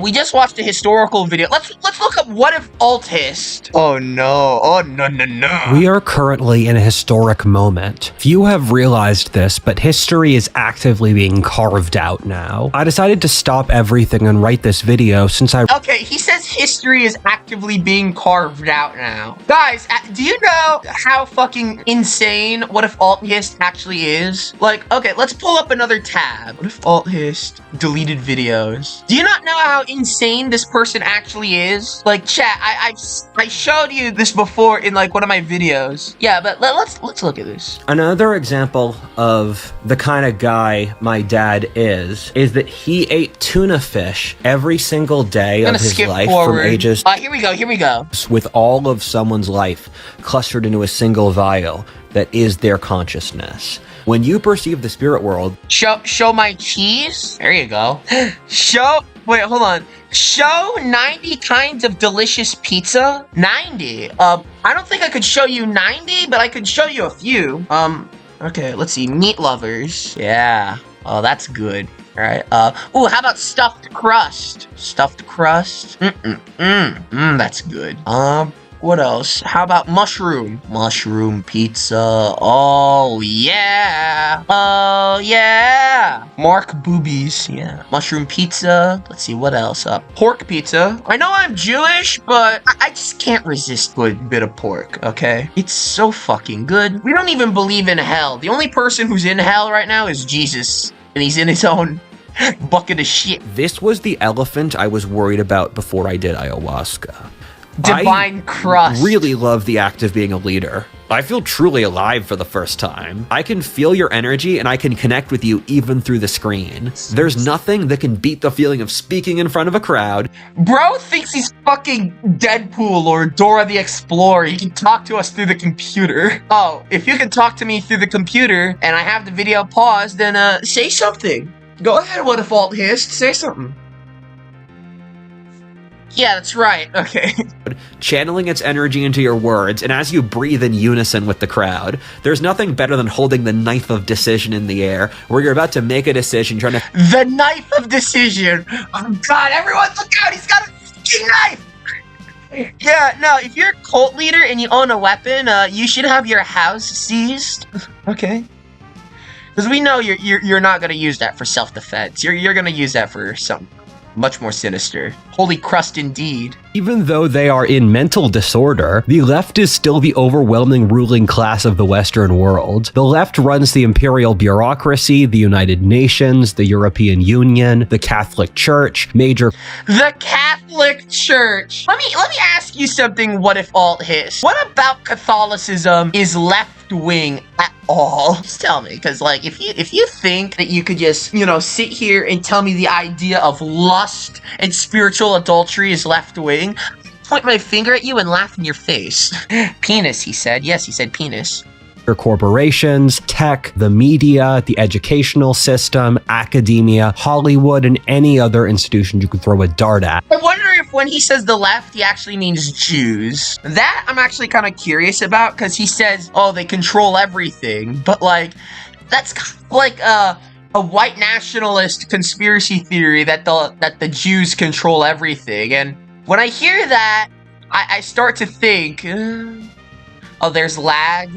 We just watched a historical video. Let's look up Whatifalthist. Oh no. Oh no. We are currently in a historic moment. Few have realized this, but history is actively being carved out now. I decided to stop everything and write this video since Okay, he says history is actively being carved out now. Guys, do you know how fucking insane Whatifalthist actually is? Like, okay, let's pull up another tab. Whatifalthist deleted videos. Do you not know how insane this person actually is? Like, chat, I showed you this before in like one of my videos. Yeah, but let's look at this. Another example of the kind of guy my dad is that he ate tuna fish every single day of his life from ages. Here we go. With all of someone's life clustered into a single vial that is their consciousness. When you perceive the spirit world, show my cheese. There you go. Wait, hold on. Show 90 kinds of delicious pizza. 90. I don't think I could show you 90, but I could show you a few. Okay, let's see. Meat lovers. Yeah. Oh, that's good. All right. Ooh, how about stuffed crust? Stuffed crust. That's good. What else? How about mushroom? Mushroom pizza. Oh, yeah. Oh, yeah. Mark boobies. Yeah. Mushroom pizza. Let's see, what else? Pork pizza. I know I'm Jewish, but I just can't resist a good bit of pork, okay? It's so fucking good. We don't even believe in hell. The only person who's in hell right now is Jesus. And he's in his own bucket of shit. This was the elephant I was worried about before I did ayahuasca. Divine crust. I really love the act of being a leader. I feel truly alive for the first time. I can feel your energy and I can connect with you even through the screen. There's nothing that can beat the feeling of speaking in front of a crowd. Bro thinks he's fucking Deadpool or Dora the Explorer. He can talk to us through the computer. Oh, if you can talk to me through the computer and I have the video paused, then say something. Go ahead, Whatifalthist. Say something. Yeah, that's right. Okay. Channeling its energy into your words, and as you breathe in unison with the crowd, there's nothing better than holding the knife of decision in the air, where you're about to make a decision, trying to— The knife of decision! Oh god, everyone look out! He's got a fucking knife! Yeah, no, if you're a cult leader and you own a weapon, you should have your house seized. Okay. Because we know you're not gonna use that for self-defense. You're gonna use that for something much more sinister. Holy crust indeed. Even though they are in mental disorder, the left is still the overwhelming ruling class of the Western world. The left runs the imperial bureaucracy, the United Nations, the European Union, the Catholic Church, The Catholic Church! Let me ask you something, Whatifalthist. What about Catholicism is left-wing at all? Just tell me, because like, if you think that you could just, sit here and tell me the idea of lust and spiritual adultery is left-wing, point my finger at you and laugh in your face. Penis, he said. Yes, he said penis. Corporations, tech, the media, the educational system, academia, Hollywood, and any other institution you could throw a dart at. I wonder if when he says the left, he actually means Jews. That I'm actually kind of curious about, because he says, oh, they control everything. But like, that's kind of like a white nationalist conspiracy theory that the Jews control everything. And when I hear that, I start to think, oh, there's lag.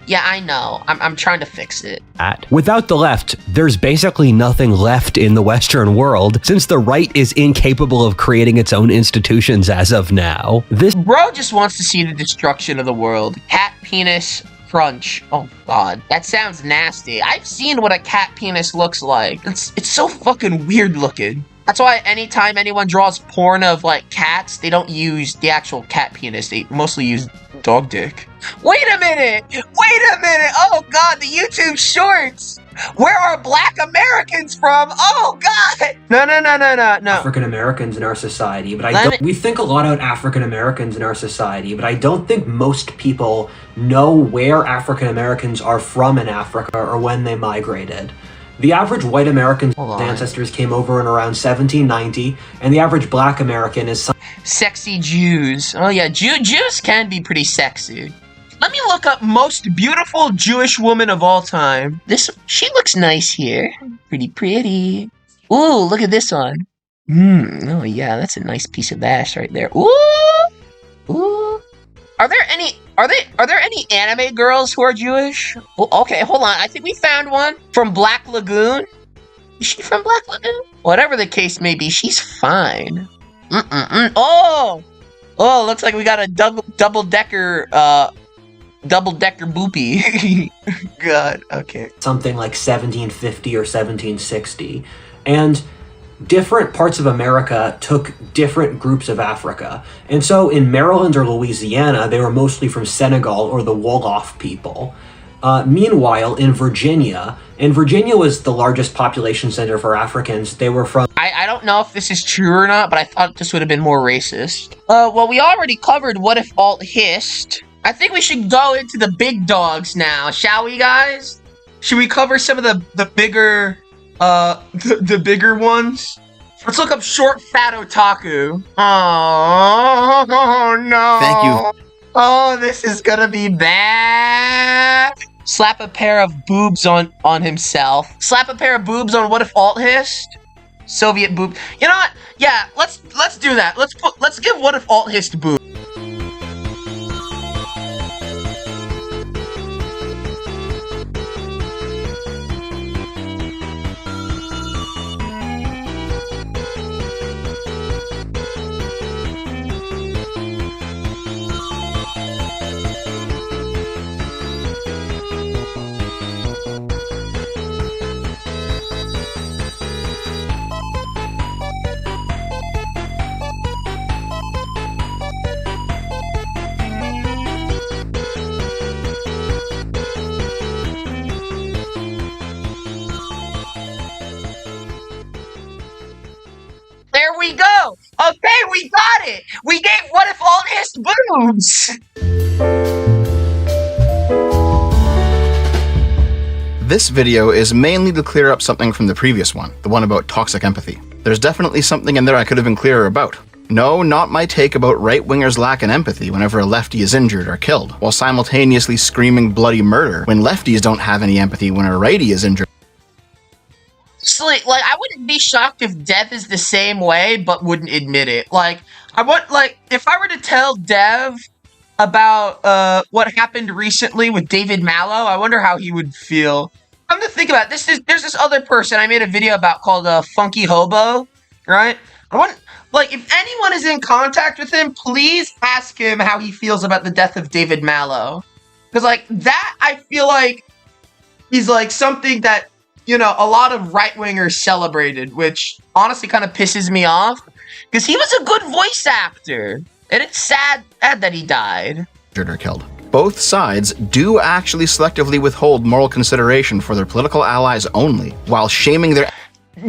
Yeah, I know. I'm trying to fix it. Without the left, there's basically nothing left in the Western world, since the right is incapable of creating its own institutions as of now. This bro just wants to see the destruction of the world. Cat penis crunch. Oh god, that sounds nasty. I've seen what a cat penis looks like. It's so fucking weird looking. That's why anytime anyone draws porn of, like, cats, they don't use the actual cat penis. They mostly use dog dick. Wait a minute! Oh, God, the YouTube shorts! Where are Black Americans from? Oh, God! No. African Americans in our society, but we think a lot about African Americans in our society, but I don't think most people know where African Americans are from in Africa or when they migrated. The average white American's ancestors came over in around 1790, and the average black American is sexy Jews. Oh yeah, Jews can be pretty sexy. Let me look up most beautiful Jewish woman of all time. She looks nice here. Pretty. Ooh, look at this one. Oh yeah, that's a nice piece of ass right there. Ooh! Ooh! Are there any anime girls who are Jewish? Well, okay, hold on. I think we found one from Black Lagoon. Is she from Black Lagoon? Whatever the case may be, she's fine. Oh! Oh, looks like we got a double-decker boopy. God, okay. Something like 1750 or 1760. And different parts of America took different groups of Africa. And so in Maryland or Louisiana, they were mostly from Senegal or the Wolof people. Meanwhile, in Virginia was the largest population center for Africans. They were from... I don't know if this is true or not, but I thought this would have been more racist. Well, we already covered Whatifalthist. I think we should go into the big dogs now, shall we, guys? Should we cover some of the bigger... the bigger ones? Let's look up ShortFatOtaku. Oh no. Thank you. Oh, this is gonna be bad. Slap a pair of boobs on himself. Slap a pair of boobs on Whatifalthist. Soviet boob. You know what? Yeah, let's do that. Let's give Whatifalthist boobs. There we go! Okay, we got it! We gave Whatifalthist boobs! This video is mainly to clear up something from the previous one, the one about toxic empathy. There's definitely something in there I could have been clearer about. No, not my take about right-wingers lacking empathy whenever a lefty is injured or killed, while simultaneously screaming bloody murder when lefties don't have any empathy when a righty is injured. Like, I wouldn't be shocked if Dev is the same way, but wouldn't admit it. Like, if I were to tell Dev about, what happened recently with David Mallow, I wonder how he would feel. Come to think about it, there's this other person I made a video about called, Funky Hobo, right? If anyone is in contact with him, please ask him how he feels about the death of David Mallow. Because, that, I feel like, is, something that, a lot of right-wingers celebrated, which honestly kind of pisses me off, because he was a good voice actor, and it's sad that he died. Or killed. Both sides do actually selectively withhold moral consideration for their political allies only, while shaming their...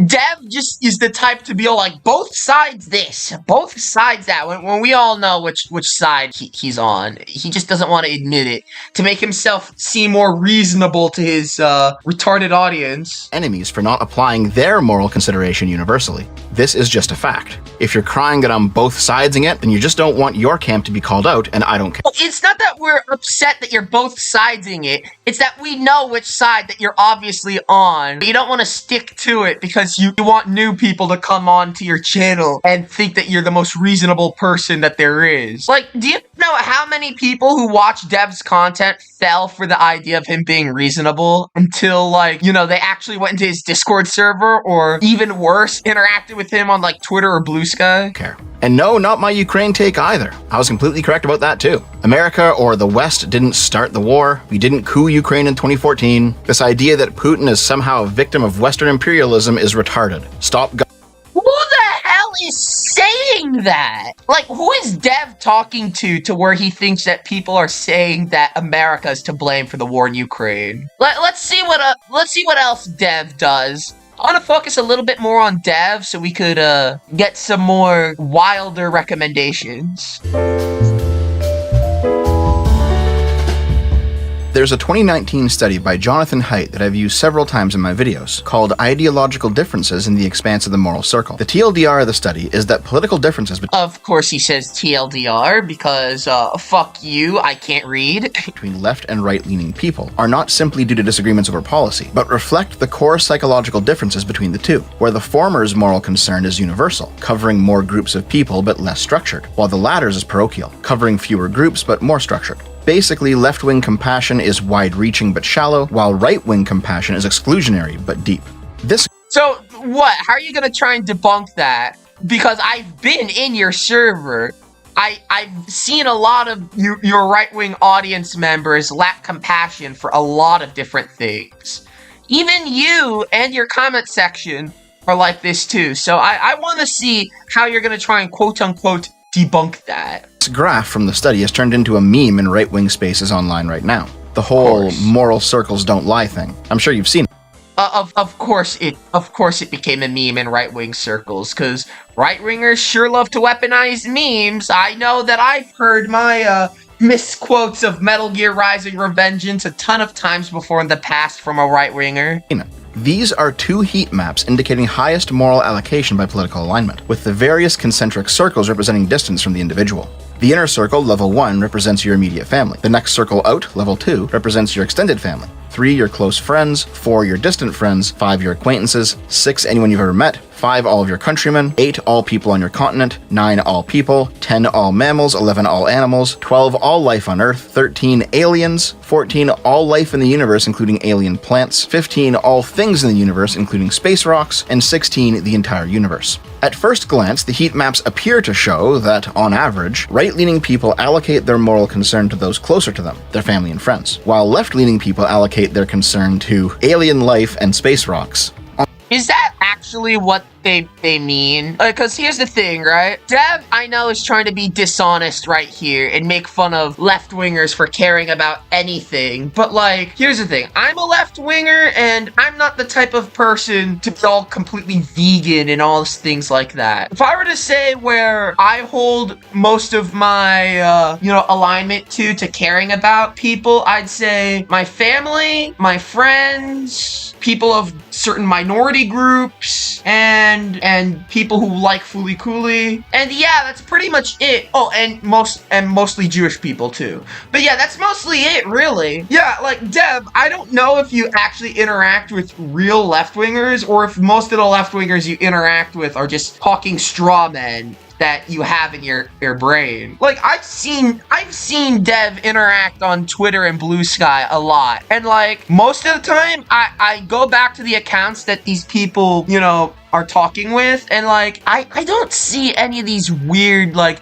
Dev just is the type to be all like, both sides this, both sides that, when we all know which side he's on. He just doesn't want to admit it, to make himself seem more reasonable to his retarded audience. Enemies for not applying their moral consideration universally. This is just a fact. If you're crying that I'm both sidesing it, then you just don't want your camp to be called out, and I don't care. It's not that we're upset that you're both sidesing it, it's that we know which side that you're obviously on, but you don't want to stick to it because you want new people to come on to your channel and think that you're the most reasonable person that there is. Do you know how many people who watch Dev's content fell for the idea of him being reasonable until, they actually went into his Discord server, or even worse, interacted with him on, Twitter or Blue Sky? Care. And no, not my Ukraine take either. I was completely correct about that too. America or the West didn't start the war. We didn't coup Ukraine in 2014. This idea that Putin is somehow a victim of Western imperialism is retarded. Stop. Who the hell is saying that? Who is Dev talking to where he thinks that people are saying that America is to blame for the war in Ukraine? Let's see what else Dev does. I want to focus a little bit more on Dev so we could get some more wilder recommendations. There's a 2019 study by Jonathan Haidt that I've used several times in my videos, called Ideological Differences in the Expanse of the Moral Circle. The TLDR of the study is that political differences Of course he says TLDR, because, fuck you, I can't read. between left and right-leaning people are not simply due to disagreements over policy, but reflect the core psychological differences between the two, where the former's moral concern is universal, covering more groups of people but less structured, while the latter's is parochial, covering fewer groups but more structured. Basically, left-wing compassion is wide-reaching but shallow, while right-wing compassion is exclusionary but deep. So, what? How are you gonna try and debunk that? Because I've been in your server. I've seen a lot of your right-wing audience members lack compassion for a lot of different things. Even you and your comment section are like this too. So I want to see how you're gonna try and quote-unquote debunk that. This graph from the study has turned into a meme in right-wing spaces online right now. The whole moral circles don't lie thing. I'm sure you've seen it. Of course it became a meme in right-wing circles, because right-wingers sure love to weaponize memes. I know that I've heard my misquotes of Metal Gear Rising: Revengeance a ton of times before in the past from a right-winger. These are two heat maps indicating highest moral allocation by political alignment, with the various concentric circles representing distance from the individual. The inner circle, level 1, represents your immediate family. The next circle out, level 2, represents your extended family. 3, your close friends. 4, your distant friends. 5, your acquaintances. 6, anyone you've ever met. 5, all of your countrymen. 8, all people on your continent. 9, all people. 10, all mammals. 11, all animals. 12, all life on Earth. 13, aliens. 14, all life in the universe, including alien plants. 15, all things in the universe, including space rocks. And 16, the entire universe. At first glance, the heat maps appear to show that, on average, right-leaning people allocate their moral concern to those closer to them, their family and friends, while left-leaning people allocate their concern to alien life and space rocks. Is that actually what they mean? Because here's the thing, right? Dev, I know, is trying to be dishonest right here and make fun of left-wingers for caring about anything. But, like, here's the thing. I'm a left-winger, and I'm not the type of person to be all completely vegan and all things like that. If I were to say where I hold most of my, alignment to caring about people, I'd say my family, my friends, people of certain minority groups, and people who like Fooly Cooly. And yeah, that's pretty much it. Oh, and mostly Jewish people too. But yeah, that's mostly it, really. Yeah, like, Deb, I don't know if you actually interact with real left-wingers, or if most of the left-wingers you interact with are just talking straw men that you have in your brain. Like, I've seen Dev interact on Twitter and Blue Sky a lot. And, like, most of the time, I go back to the accounts that these people, are talking with, and, like, I don't see any of these weird, like,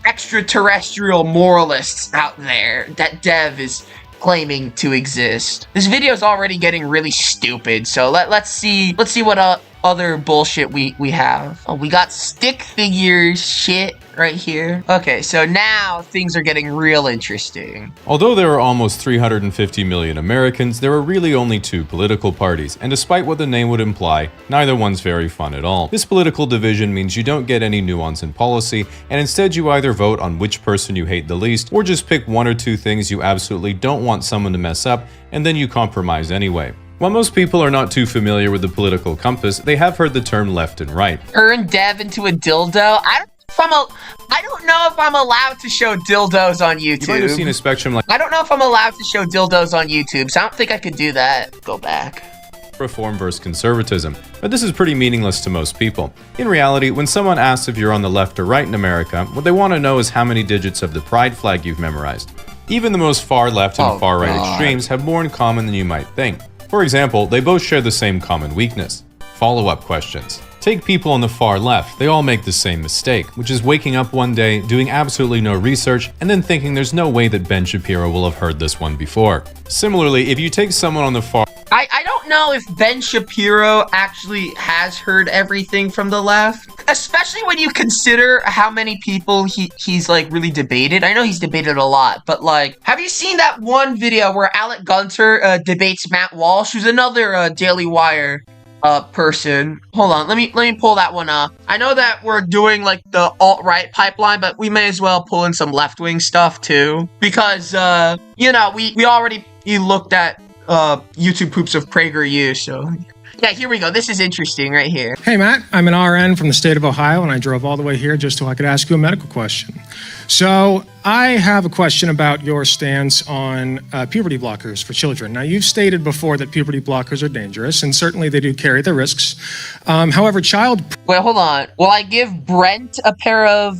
extraterrestrial moralists out there that Dev is claiming to exist. This video is already getting really stupid, so let's see what other bullshit we have. Oh, we got stick figures shit right here. Okay, so now things are getting real interesting. Although there are almost 350 million Americans, there are really only two political parties, and despite what the name would imply, neither one's very fun at all. This political division means you don't get any nuance in policy, and instead you either vote on which person you hate the least, or just pick one or two things you absolutely don't want someone to mess up, and then you compromise anyway. While most people are not too familiar with the political compass, they have heard the term left and right. Turn Dev into a dildo? I don't know if I'm allowed to show dildos on YouTube. You might have seen a spectrum like I don't know if I'm allowed to show dildos on YouTube, so I don't think I could do that. Go back. reform versus conservatism, but this is pretty meaningless to most people. In reality, when someone asks if you're on the left or right in America, what they want to know is how many digits of the pride flag you've memorized. Even the most far left and far right extremes have more in common than you might think. For example, they both share the same common weakness: follow-up questions. Take people on the far left, they all make the same mistake, which is waking up one day, doing absolutely no research, and then thinking there's no way that Ben Shapiro will have heard this one before. Similarly, if you take someone on the far I don't know if Ben Shapiro actually has heard everything from the left, especially when you consider how many people he's like really debated. I know he's debated a lot, but like, have you seen that one video where Alec Gunter debates Matt Walsh, who's another Daily Wire person? Hold on, let me pull that one up. I know that we're doing like the alt-right pipeline, but we may as well pull in some left-wing stuff too, because we already he looked at YouTube poops of PragerU, so... Yeah, here we go. This is interesting right here. Hey, Matt. I'm an RN from the state of Ohio, and I drove all the way here just so I could ask you a medical question. So I have a question about your stance on puberty blockers for children. Now, you've stated before that puberty blockers are dangerous, and certainly they do carry their risks. However, Wait, hold on. Will I give Brent a pair of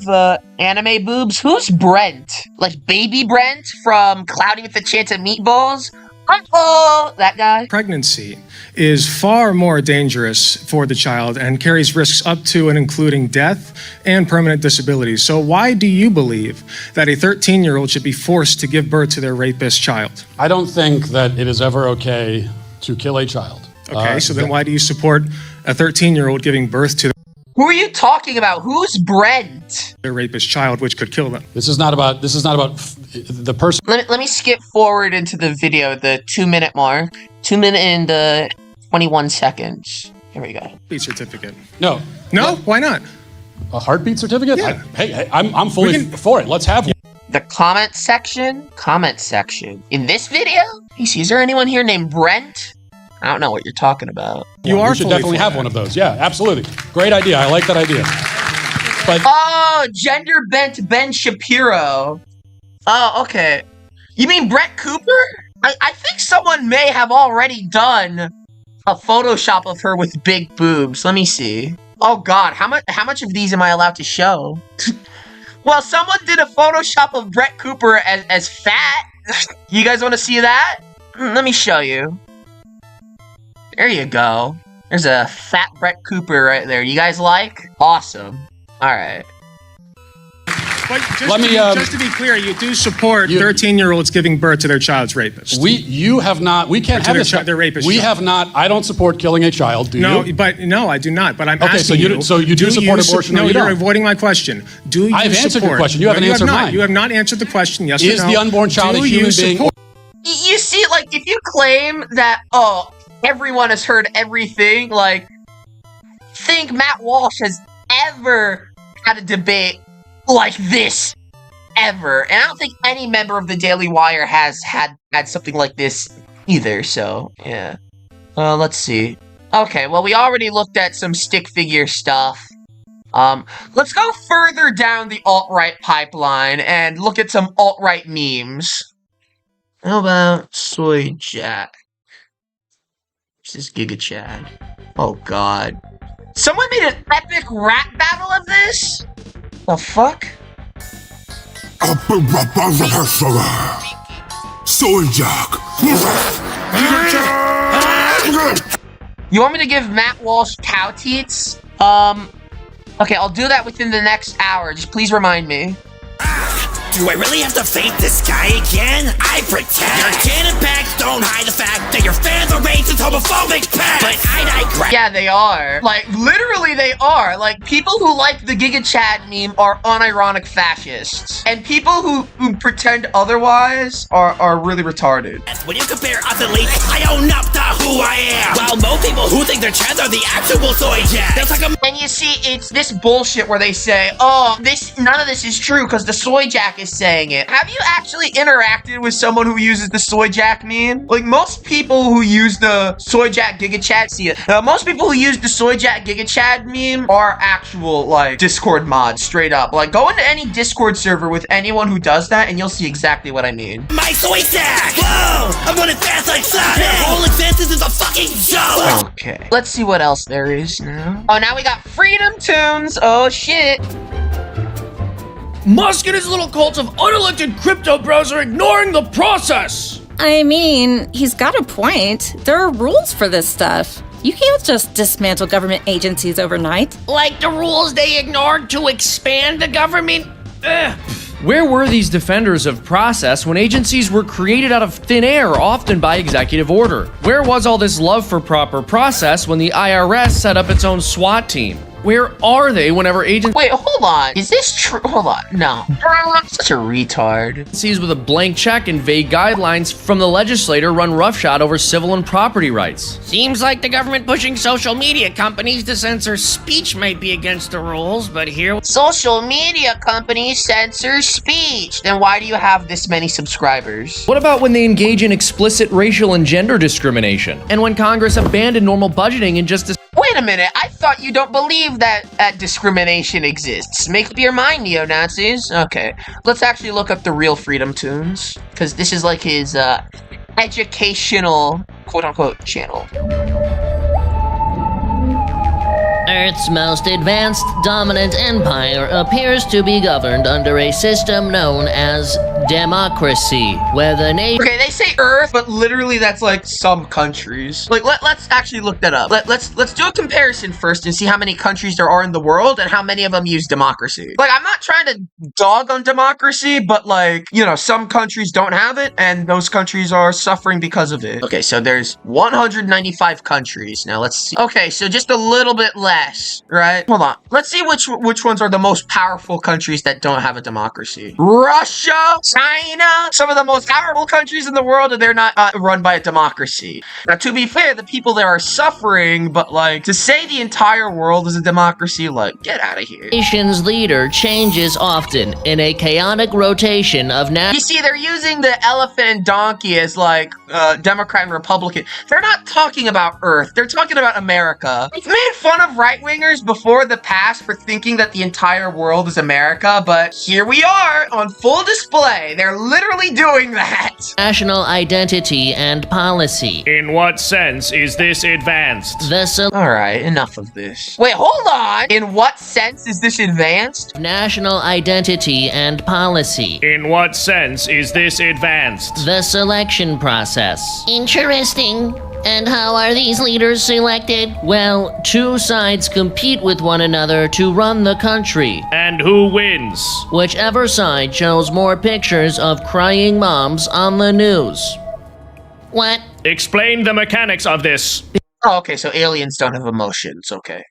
anime boobs? Who's Brent? Like baby Brent from Cloudy with a Chance of Meatballs? Uh-oh! That guy? Pregnancy is far more dangerous for the child and carries risks up to and including death and permanent disabilities. So why do you believe that a 13-year-old should be forced to give birth to their rapist child? I don't think that it is ever okay to kill a child. Okay, so then why do you support a 13-year-old giving birth to Who are you talking about? Who's Brent? their rapist child, which could kill them? This is not about the person. Let me skip forward into the video, the 2-minute mark. 2 minute and 21 seconds. Here we go. Heartbeat certificate. No. No? Why not? A heartbeat certificate? Yeah. Hey, I'm fully for it. Let's have one. The comment section. Comment section. In this video? Is there anyone here named Brent? I don't know what you're talking about. You are We should definitely have one of those. Yeah, absolutely. Great idea. I like that idea. But Oh, gender bent Ben Shapiro. Oh, okay. You mean Brett Cooper? I think someone may have already done a Photoshop of her with big boobs. Let me see. Oh God, how much of these am I allowed to show? Well, someone did a Photoshop of Brett Cooper as fat. You guys want to see that? Let me show you. There you go. There's a fat Brett Cooper right there. You guys like? Awesome. All right. But just to be clear, you do support 13-year-olds giving birth to their child's rapist. you have not. We can't have this. Their rapist. We have not. I don't support killing a child. Do you? No, I do not. But I'm Okay, asking you. so you do support abortion? No, or you you're don't? avoiding my question. Do you I've answered your question. You haven't answered mine. You have not answered the question. Yes or no? Is the unborn child a human being? You see, like, if you claim that, oh, everyone has heard everything, like, think Matt Walsh has ever had a debate like this, ever. And I don't think any member of the Daily Wire has had something like this either, so, yeah. Let's see. Okay, well, we already looked at some stick figure stuff. Let's go further down the alt-right pipeline and look at some alt-right memes. How about Soy Jack? This is Giga Chad. Oh God. Someone made an epic rap battle of this? The fuck? Soy Jack. You want me to give Matt Walsh cow teats? Okay, I'll do that within the next hour. Just please remind me. Do I really have to fight this guy again? I pretend. Your cannon packs don't hide the fact that your fans are racist, homophobic packs. But I digress. Yeah, they are. Like, literally they are. Like, people who like the Giga Chad meme are unironic fascists. And people who pretend otherwise are really retarded. When you compare us and Lee, I own up to who I am. While most people who think they're Chads are the actual soy jacks. And you see, it's this bullshit where they say, oh, none of this is true because the soy jack is saying it. Have you actually interacted with someone who uses the soy jack meme? Like, most people who use the soy jack Giga Chad see it. Most people who use the soy jack Giga Chad meme are actual, like, Discord mods, straight up. Like, go into any Discord server with anyone who does that and you'll see exactly what I mean. My soy jack! Whoa! I'm running fast like Sonic! Your whole existence is a fucking joke! Okay. Let's see what else there is now. Oh, now we got Freedom Toons! Oh, shit! Musk and his little cult of unelected crypto bros are ignoring the process! I mean, he's got a point. There are rules for this stuff. You can't just dismantle government agencies overnight. Like the rules they ignored to expand the government? Ugh. Where were these defenders of process when agencies were created out of thin air, often by executive order? Where was all this love for proper process when the IRS set up its own SWAT team? Where are they whenever Wait, hold on. Is this true? Hold on. No. Such a retard. agencies with a blank check and vague guidelines from the legislator run roughshod over civil and property rights? Seems like the government pushing social media companies to censor speech might be against the rules, but here... Social media companies censor speech. Then why do you have this many subscribers? What about when they engage in explicit racial and gender discrimination? And when Congress abandoned normal budgeting and just... Wait a minute, I thought you don't believe that discrimination exists. Make up your mind, neo-Nazis. Okay, let's actually look up the real Freedom Toons, because this is like his educational, quote-unquote, channel. Earth's most advanced, dominant empire appears to be governed under a system known as democracy, where the nation... Okay, they say Earth, but literally that's like some countries. Like, let's actually look that up. Let's do a comparison first and see how many countries there are in the world and how many of them use democracy. Like, I'm not trying to dog on democracy, but like, you know, some countries don't have it, and those countries are suffering because of it. Okay, so there's 195 countries. Now, let's see. Okay, so just a little bit less, right? Hold on. Let's see which ones are the most powerful countries that don't have a democracy. Russia, China, some of the most powerful countries in the world, and they're not run by a democracy. Now, to be fair, the people there are suffering, but like, to say the entire world is a democracy, like, get out of here. Nation's leader changes often in a chaotic rotation of You see, they're using the elephant and donkey as like Democrat and Republican. They're not talking about Earth. They're talking about America. They've made fun of right-wingers before the past for thinking that the entire world is America, but here we are on full display. They're literally doing that. national identity and policy. In what sense is this advanced? Alright, enough of this. Wait, hold on! In what sense is this advanced? National identity and policy. In what sense is this advanced? The selection process. Interesting. And how are these leaders selected? Well, two sides compete with one another to run the country. And who wins? Whichever side shows more pictures of crying moms on the news. What? Explain the mechanics of this. Oh, okay, so aliens don't have emotions, okay.